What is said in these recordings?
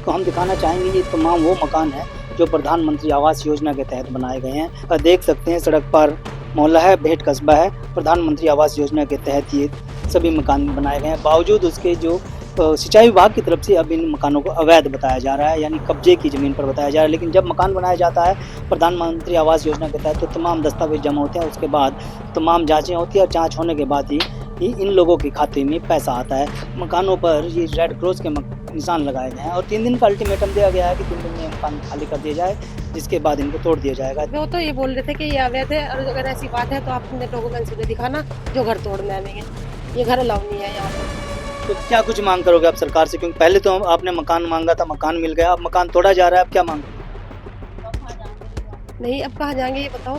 आपको हम दिखाना चाहेंगे ये तमाम वो मकान है जो प्रधानमंत्री आवास योजना के तहत बनाए गए हैं। देख सकते हैं सड़क पर मोहल्ला है, भेट कस्बा है। प्रधानमंत्री आवास योजना के तहत ये सभी मकान बनाए गए हैं। बावजूद उसके जो सिंचाई विभाग की तरफ से अब इन मकानों को अवैध बताया जा रहा है, यानी कब्जे की ज़मीन पर बताया जा रहा है। लेकिन जब मकान बनाया जाता है प्रधानमंत्री आवास योजना के तहत तो तमाम दस्तावेज जमा होते हैं, उसके बाद तमाम जाँचें होती हैं और जाँच होने के बाद ही इन लोगों के खाते में पैसा आता है। मकानों पर ये रेड क्रॉस के निशान लगाए गए हैं और 3 दिन का अल्टीमेटम दिया गया है कि 3 दिन में मकान खाली कर दिया जाए, जिसके बाद इनको तोड़ दिया जाएगा। वो तो ये बोल रहे थे कि ये अवैध है, और अगर ऐसी बात है तो आप अपने डॉक्यूमेंट्स मुझे दिखाना जो घर तोड़ने आएंगे। ये घर अलाउ नहीं है यहाँ पर। तो क्या कुछ मांग करोगे आप सरकार से, क्योंकि पहले तो आपने मकान मांगा था, मकान मिल गया, अब मकान तोड़ा जा रहा है, अब क्या मांग? नहीं, अब कहाँ जाएंगे ये बताओ।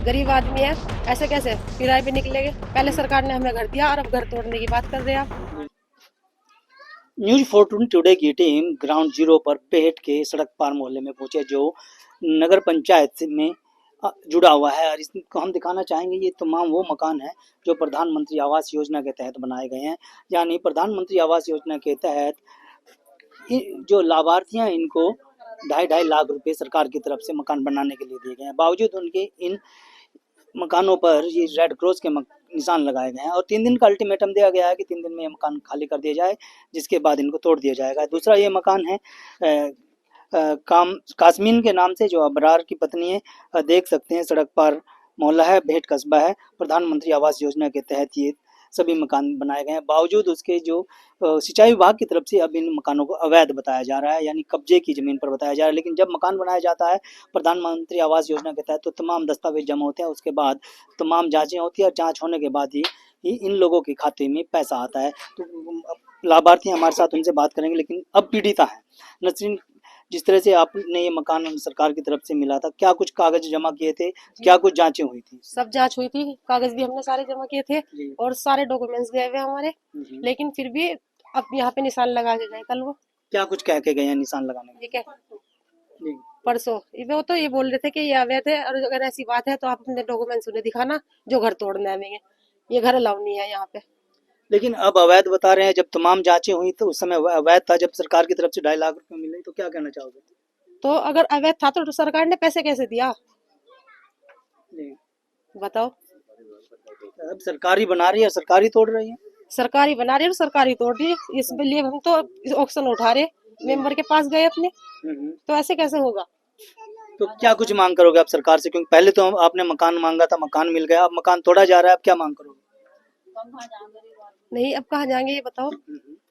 गरीब आदमी है, ऐसे कैसे किराए पे निकलेंगे। पहले सरकार ने हमें घर दिया और अब घर तोड़ने की बात कर रहे हैं आप। न्यूज 14 टुडे की टीम ग्राउंड जीरो पर पेट के सड़क पार मोहल्ले में पहुंचे जो नगर पंचायत में जुड़ा हुआ है, और इसको हम दिखाना चाहेंगे ये तमाम वो मकान है जो प्रधानमंत्री आवास योजना के तहत बनाए गए हैं। यानी प्रधानमंत्री आवास योजना के तहत जो लाभार्थी हैं इनको 2.5 लाख रुपए सरकार की तरफ से मकान बनाने के लिए दिए गए हैं। बावजूद उनके इन मकानों पर ये रेड क्रॉस के निशान लगाए गए हैं और 3 दिन का अल्टीमेटम दिया गया है कि 3 दिन में ये मकान खाली कर दिया जाए, जिसके बाद इनको तोड़ दिया जाएगा। दूसरा ये मकान है कासमीन के नाम से, जो अबरार की पत्नी है। देख सकते हैं सड़क पर मोहल्ला है, भेट कस्बा है। प्रधानमंत्री आवास योजना के तहत ये सभी मकान बनाए गए हैं। बावजूद उसके जो सिंचाई विभाग की तरफ से अब इन मकानों को अवैध बताया जा रहा है, यानी कब्जे की ज़मीन पर बताया जा रहा है। लेकिन जब मकान बनाया जाता है प्रधानमंत्री आवास योजना के तहत तो तमाम दस्तावेज जमा होते हैं, उसके बाद तमाम जाँचें होती हैं और जाँच होने के बाद ही इन लोगों के खाते में पैसा आता है। तो लाभार्थी हमारे साथ, उनसे बात करेंगे। लेकिन अब पीड़िता है नसरीन, जिस तरह से आपने ये मकान सरकार की तरफ से मिला था, क्या कुछ कागज जमा किए थे, क्या कुछ जांचें हुई थी? सब जांच हुई थी, कागज भी हमने सारे जमा किए थे और सारे डॉक्यूमेंट्स गए हुए हमारे, लेकिन फिर भी अब यहाँ पे निशान लगा के गए कल। वो क्या कुछ कह के गए हैं निशान लगाने में? ये क्या परसों वो तो ये बोल रहे थे कि ये अवैध है, और अगर ऐसी बात है तो आप अपने डॉक्यूमेंट्स उन्हें दिखाना जो घर तोड़ने आएंगे। ये घर अलाउ नहीं है यहाँ पे। लेकिन अब अवैध बता रहे हैं। जब तमाम जांचें हुई तो उस समय अवैध था, जब सरकार की तरफ से 2.5 लाख रुपए मिले, तो क्या कहना चाहोगे? तो अगर अवैध था तो सरकार ने पैसे कैसे दिया बताओ। अब सरकारी बना रही है, सरकारी तोड़ रही है। सरकारी बना रही है और सरकारी तोड़ रही है, इसलिए हम तो ऑक्शन उठा रहे, मेंबर के पास गए अपने। तो ऐसे कैसे होगा। तो क्या कुछ मांग करोगे आप सरकार से, क्योंकि पहले तो आपने मकान मांगा था, मकान मिल गया, अब मकान तोड़ा जा रहा है, अब क्या मांग करोगे? नहीं, अब कहाँ जाएंगे ये बताओ।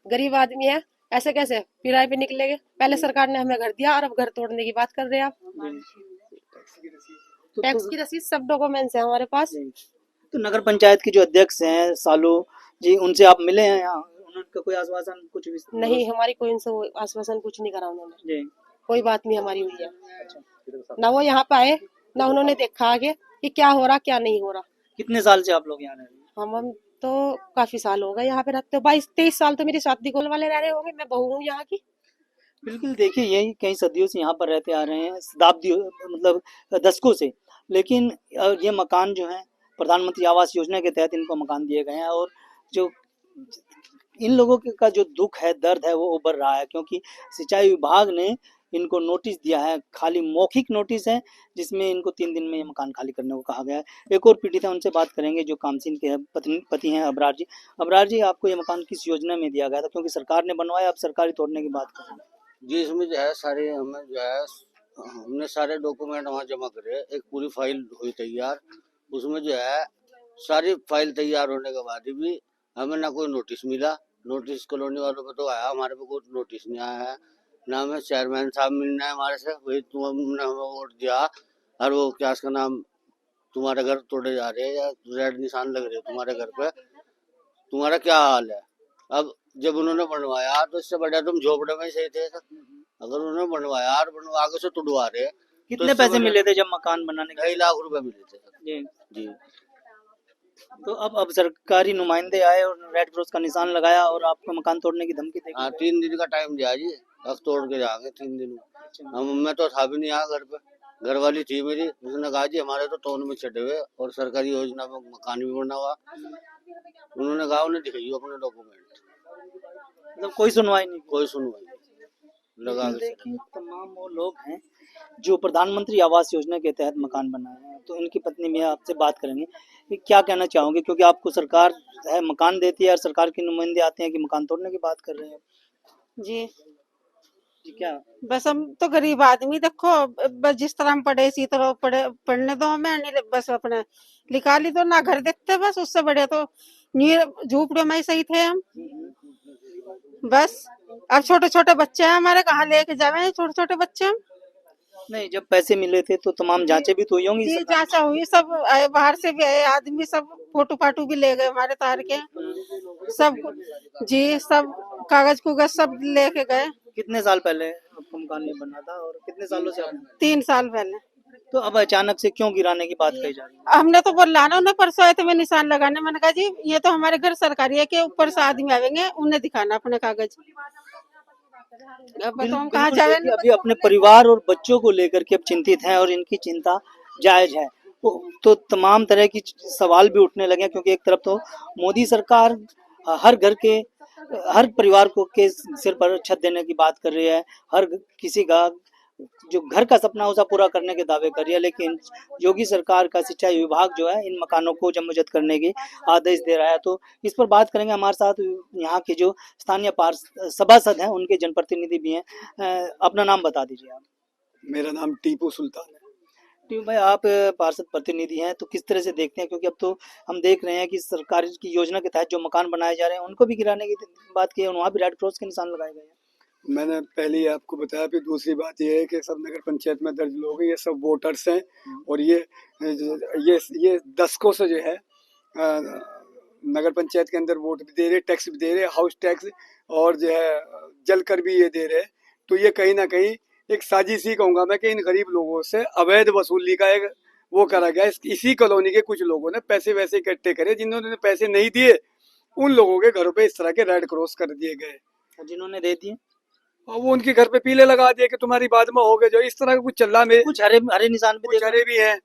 गरीब आदमी है, ऐसे कैसे किराए पे निकलेंगे। पहले सरकार ने हमें घर दिया और अब घर तोड़ने की बात कर रहे हैं आप। टैक्स की रसीद सब डॉक्यूमेंट्स है हमारे पास। तो नगर पंचायत की जो अध्यक्ष हैं सालू जी, उनसे आप मिले हैं यहाँ? उनका कोई आश्वासन कुछ भी नहीं, हमारी कोई उनसे आश्वासन कुछ नहीं करा उन्होंने। कोई बात नहीं हमारी हुई है। ना वो यहाँ पे आए, ना उन्होंने देखा आगे कि क्या हो रहा क्या नहीं हो रहा। कितने साल से आप लोग यहाँ रह रहे हैं? हम तो काफी साल हो गए यहाँ पे रहते। 22-23 साल तो मेरी शादी गोल वाले रह रहे होंगे। मैं बहू हूँ यहाँ की। बिल्कुल, देखिए यही कई सदियों से यहाँ पर रहते आ रहे हैं, शताब्दियों मतलब दशकों से। लेकिन ये मकान जो है प्रधानमंत्री आवास योजना के तहत इनको मकान दिए गए हैं और जो इन लोगों का जो दुख है, दर्द है, वो उभर रहा है, क्योंकि सिंचाई विभाग ने इनको नोटिस दिया है। खाली मौखिक नोटिस है जिसमें इनको 3 दिन में ये मकान खाली करने को कहा गया है। एक और पीड़ित है, उनसे बात करेंगे जो कामसीन के पति हैं, अबरार जी। अबरार जी, आपको ये मकान किस योजना में दिया गया था, क्योंकि सरकार ने बनवाया, अब सरकारी तोड़ने की बात कर रहे हैं? जी, इसमें जो है सारे हमें जो है हमने सारे डॉक्यूमेंट वहाँ जमा करे। एक पूरी फाइल हुई तैयार, उसमें जो है सारी फाइल तैयार होने के बाद भी हमें ना कोई नोटिस मिला। नोटिस कॉलोनी वालों को तो आया, हमारे पे कोई नोटिस नहीं आया है। ना हमें चेयरमैन साहब मिलना है हमारे से, वही तुमने हमें वोट दिया और वो क्या उसका नाम, तुम्हारे घर तोड़े जा रहे हैं या रेड निशान लग रहे हैं तुम्हारे घर पे, तुम्हारा क्या हाल है। अब जब उन्होंने बनवाया तो इससे बढ़िया तुम झोपड़े में ही सही थे। अगर उन्होंने बनवाया और आगे से तुड़वा रहे, कितने पैसे मिले थे जब मकान बनाने के? 2.5 लाख रुपए मिले थे जी जी। तो अब सरकारी नुमाइंदे आए और रेड क्रॉस का निशान लगाया और आपको मकान तोड़ने की धमकी दी? हाँ, 3 दिन का टाइम दिया जी, अब तोड़ के जाएंगे 3 दिन में। हम मैं तो था भी नहीं यहाँ घर पे, घर वाली थी मेरी, उसने कहा जी हमारे तो टोन में चढ़े हुए और सरकारी योजना में मकान भी बना हुआ। उन्होंने कहा उन्हें दिखाइए अपने डॉक्यूमेंट, मतलब कोई सुनवाई नहीं? कोई सुनवाई नहीं। लगा लेकिन के देखिए तमाम वो लोग हैं जो प्रधानमंत्री आवास योजना के तहत मकान बनाए हैं, तो इनकी पत्नी मैं आपसे बात करेंगे कि क्या कहना चाहोगे, क्योंकि आपको सरकार है मकान देती है और सरकार के नुमाइंदे आते हैं कि मकान तोड़ने की बात कर रहे हैं। जी जी क्या? बस हम तो गरीब आदमी देखो, बस जिस तरह हम पढ़े इसी तरह पढ़ने दो हमें, नहीं बस अपने लिखा ली तो ना घर देखते, बस उससे बड़े तो झूपड़ियों में ही सही थे हम। बस अब छोटे छोटे बच्चे हैं हमारे, कहाँ लेके जावे छोटे छोटे बच्चे हम। नहीं, जब पैसे मिले थे तो तमाम जांचें भी तो हुई होंगी जी सरकार जांचा हुई, सब आए बाहर से भी आए आदमी, सब फोटो फाटू भी ले गए हमारे तार के, सब जी सब कागज कुगज सब लेके गए। कितने साल पहले आपको मकान नहीं बना था और कितने सालों से आप? 3 साल पहले। तो अब अचानक से क्यों गिराने की बात कही जा रही है? हमने तो बोला ना उन्हें, परसों आए थे मैं निशान लगाने, मैंने कहा जी ये तो हमारे घर सरकारी है कि ऊपर से आदमी आवेंगे, उन्हें दिखाना अपने कागज। अब बताओ हम कहाँ बिल्कुल जावे। देखिए, अभी अपने परिवार और बच्चों को लेकर के अब चिंतित हैं और इनकी चिंता जायज है। तो तमाम तरह की सवाल भी उठने लगे हैं, क्योंकि एक तरफ तो मोदी सरकार हर घर के हर परिवार को के सिर पर छत देने की बात कर रही है, हर किसी का जो घर का सपना उसे पूरा करने के दावे कर रही है, लेकिन योगी सरकार का सिंचाई विभाग जो है इन मकानों को जमोजत करने के आदेश दे रहा है। तो इस पर बात करेंगे, हमारे साथ यहाँ के जो स्थानीय सभासद हैं उनके जनप्रतिनिधि भी हैं। अपना नाम बता दीजिए आप। मेरा नाम टीपू सुल्तान है। टीपू भाई, आप पार्षद प्रतिनिधि हैं, तो किस तरह से देखते हैं, क्योंकि अब तो हम देख रहे हैं कि सरकार की योजना के तहत जो मकान बनाए जा रहे हैं उनको भी गिराने की बात की है, वहाँ भी रेड क्रॉस के निशान लगाए गए हैं। मैंने पहले ही आपको बताया, फिर दूसरी बात यह है कि सब नगर पंचायत में दर्ज लोग हैं, ये सब वोटर्स हैं और ये दशकों से जो है नगर पंचायत के अंदर वोट भी दे रहे, टैक्स भी दे रहे, हाउस टैक्स और जो है जल कर भी ये दे रहे। तो ये कहीं ना कहीं एक साजिश ही कहूँगा मैं कि इन गरीब लोगों से अवैध वसूली का एक वो करा गया। इसी कॉलोनी के कुछ लोगों ने पैसे वैसे इकट्ठे करे, जिन्होंने पैसे नहीं दिए उन लोगों के घरों पे इस तरह के रेड क्रॉस कर दिए गए, जिन्होंने दे दिए और वो उनके घर पे पीले लगा दिए कि तुम्हारी बाद में हो गए। जो इस तरह का कुछ चल रहा है, कुछ हरे हरे निशान भी कुछ देख हरे भी हैं।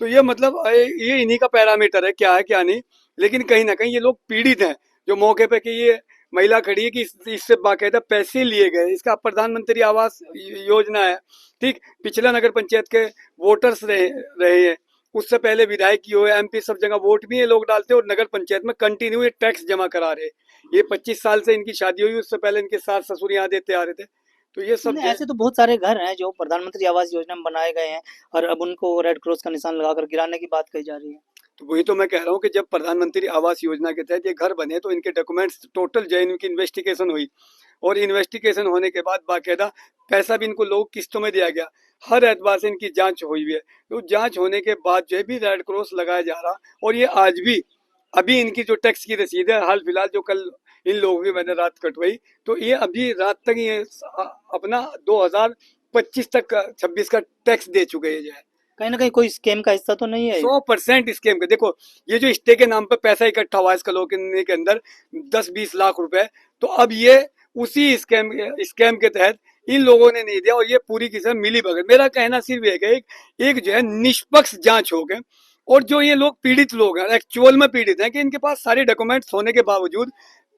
तो ये मतलब ये इन्हीं का पैरामीटर है क्या नहीं। लेकिन कहीं ना कहीं ये लोग पीड़ित हैं, जो मौके पे कि ये महिला खड़ी है कि इससे बाकायदा पैसे लिए गए। इसका प्रधानमंत्री आवास योजना है, ठीक। पिछला नगर पंचायत के वोटर्स रहे हैं, उससे पहले विधायक की हो, एमपी, सब जगह वोट भी ये लोग डालते हैं और नगर पंचायत में कंटिन्यू ये टैक्स जमा करा रहे। ये 25 साल से इनकी शादी हुई, उससे पहले इनके सास ससुर यहाँ देते आ रहे थे। तो ये सब ऐसे तो बहुत सारे घर हैं जो प्रधानमंत्री आवास योजना में बनाए गए हैं और अब उनको रेड क्रॉस का निशान लगाकर गिराने की बात कही जा रही है। तो वही तो मैं कह रहा हूँ कि जब प्रधानमंत्री आवास योजना के तहत ये घर बने तो इनके डॉक्यूमेंट्स टोटल जो इनकी इन्वेस्टिगेशन हुई और इन्वेस्टिगेशन होने के बाद बाकायदा पैसा भी इनको लोग किस्तों में दिया गया। हर एतबार से इनकी जांच हुई है। तो जांच होने के बाद जो है भी रेड क्रॉस लगाया जा रहा। और ये आज भी अभी इनकी जो टैक्स की रसीद है, हाल फिलहाल जो कल इन लोगों की मैंने रात कटवाई, तो ये अभी रात तक ये अपना 2025 तक 26 का टैक्स दे चुके हैं। जो है कहीं ना कहीं कोई स्कैम का हिस्सा तो नहीं है? 100% स्कैम का। देखो ये जो स्टे के नाम पे पैसा इकट्ठा हुआ है इस कॉलोनी के अंदर 10-20 लाख रुपए, तो अब ये उसी स्कैम के तहत इन लोगों ने नहीं दिया और ये पूरी की सब मिली भगत। मेरा कहना सिर्फ एक जो है निष्पक्ष जांच हो गए और जो ये लोग पीड़ित लोग हैं, एक्चुअल में पीड़ित हैं कि इनके पास सारे डॉक्यूमेंट्स होने के बावजूद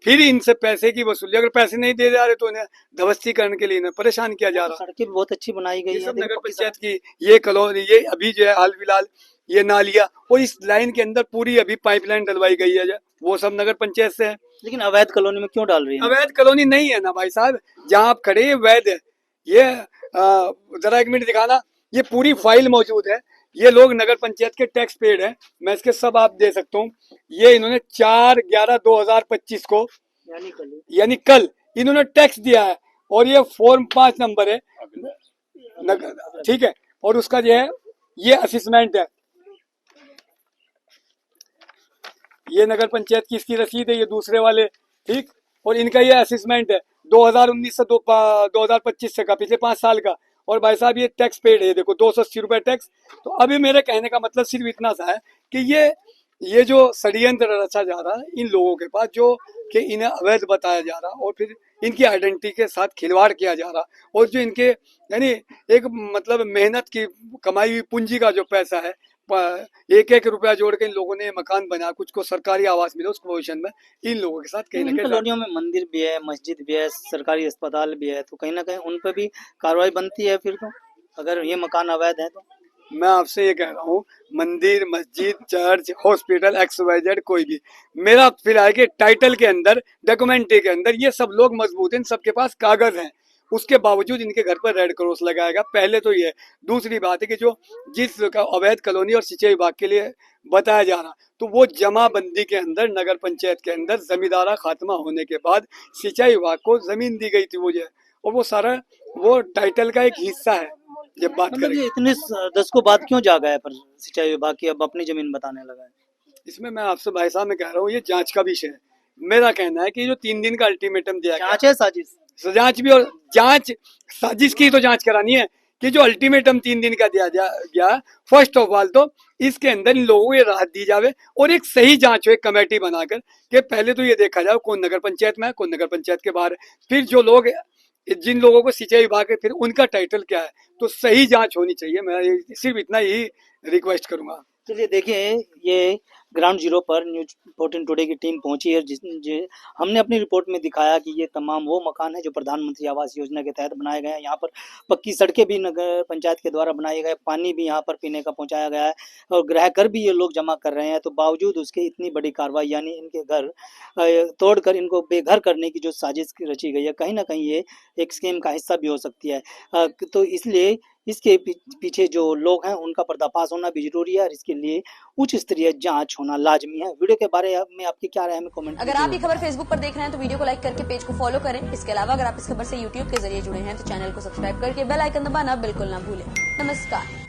फिर इनसे पैसे की वसूली, अगर पैसे नहीं दे जा रहे तो इन्हें धवस्तीकरण के लिए इन्हें परेशान किया जा रहा। सड़कें बहुत अच्छी बनाई गई है नगर पंचायत की ये कॉलोनी, ये अभी जो है हाल फिलहाल ये नालिया और इस लाइन के अंदर पूरी अभी पाइपलाइन डलवाई गई है, वो सब नगर पंचायत से है। लेकिन अवैध कॉलोनी में क्यों डाल रही है? अवैध कॉलोनी नहीं है ना भाई साहब, जहाँ आप खड़े वैध है। ये जरा एक मिनट दिखाना, ये पूरी फाइल मौजूद है। ये लोग नगर पंचायत के टैक्स पेड है, मैं इसके सब आप दे सकता हूँ। ये इन्होंने 4/11/2025 को यानी कल इन्होंने टैक्स दिया है और ये फॉर्म 5 नंबर है, ठीक है। और उसका जो है ये असेसमेंट है, ये नगर पंचायत की इसकी रसीद है, ये दूसरे वाले, ठीक। और इनका ये असेसमेंट है 2019 से 2025 से का, पिछले 5 साल का। और भाई साहब ये टैक्स पेड है, देखो 280 रुपए टैक्स। तो अभी मेरे कहने का मतलब सिर्फ इतना सा है कि ये जो षड्यंत्र रचा जा रहा है इन लोगों के पास, जो कि इन्हें अवैध बताया जा रहा और फिर इनकी आइडेंटिटी के साथ खिलवाड़ किया जा रहा और जो इनके यानी एक मतलब मेहनत की कमाई हुई पूंजी का जो पैसा है एक एक रुपया जोड़ के इन लोगों ने मकान बनाया, कुछ को सरकारी आवास मिला उस पोजीशन में, इन लोगों के साथ कहीं इन ना कहीं कॉलोनियों में मंदिर भी है, मस्जिद भी है, सरकारी अस्पताल भी है, तो कहीं ना कहीं उन पर भी कार्रवाई बनती है फिर तो, अगर ये मकान अवैध है तो। मैं आपसे ये कह रहा हूँ, मंदिर, मस्जिद, चर्च, हॉस्पिटल, XYZ कोई भी, मेरा फिलहाल के टाइटल के अंदर, डॉक्यूमेंट्री के अंदर ये सब लोग मजबूत हैं, सबके पास कागज हैं, उसके बावजूद इनके घर पर रेड क्रॉस लगाएगा। पहले तो ये, दूसरी बात है कि जो जिस अवैध कॉलोनी और सिंचाई विभाग के लिए बताया जा रहा, तो वो जमाबंदी के अंदर नगर पंचायत के अंदर जमींदारा खात्मा होने के बाद सिंचाई विभाग को जमीन दी गई थी वो जो, और वो सारा वो टाइटल का एक हिस्सा है। जब बात मतलब करें ये इतने दशकों बाद क्यों जागा है पर सिंचाई विभाग की अब अपनी जमीन बताने लगा है? इसमें मैं आपसे भाई साहब मैं कह रहा हूँ, ये जांच का विषय है। मेरा कहना है कि जो 3 दिन का अल्टीमेटम दिया गया, जांच है साजिश? जांच भी, और जांच साजिश की तो जांच करानी है कि जो अल्टीमेटम 3 दिन का दिया गया, फर्स्ट ऑफ ऑल तो इसके अंदर इन लोगों को ये राहत दी जावे और एक सही जांच हो, एक कमेटी बनाकर कि पहले तो ये देखा जाए कौन नगर पंचायत में है, कौन नगर पंचायत के बाहर है, फिर जो लोग, जिन लोगों को सिंचाई विभाग है, फिर उनका टाइटल क्या है, तो सही जांच होनी चाहिए। मैं सिर्फ इतना ही रिक्वेस्ट करूंगा। चलिए देखिए, ये ग्राउंड जीरो पर न्यूज 14 टुडे की टीम पहुंची है, हमने अपनी रिपोर्ट में दिखाया कि ये तमाम वो मकान है जो प्रधानमंत्री आवास योजना के तहत बनाए गए हैं। यहाँ पर पक्की सड़कें भी नगर पंचायत के द्वारा बनाए गए, पानी भी यहाँ पर पीने का पहुंचाया गया है और गृह कर भी ये लोग जमा कर रहे हैं। तो बावजूद उसके इतनी बड़ी कार्रवाई, यानी इनके घर तोड़कर इनको बेघर करने की जो साजिश रची गई है, कहीं ना कहीं ये एक स्कीम का हिस्सा भी हो सकती है। तो इसलिए इसके पीछे जो लोग हैं उनका पर्दाफाश होना भी जरूरी है और इसके लिए उच्च स्तरीय जांच होना लाजमी है। वीडियो के बारे में आपकी क्या राय है, हमें कमेंट। अगर आप ये खबर फेसबुक पर देख रहे हैं तो वीडियो को लाइक करके पेज को फॉलो करें। इसके अलावा अगर आप इस खबर से यूट्यूब के जरिए जुड़े हैं तो चैनल को सब्सक्राइब करके बेल आइकन दबाना बिल्कुल ना भूलें। नमस्कार।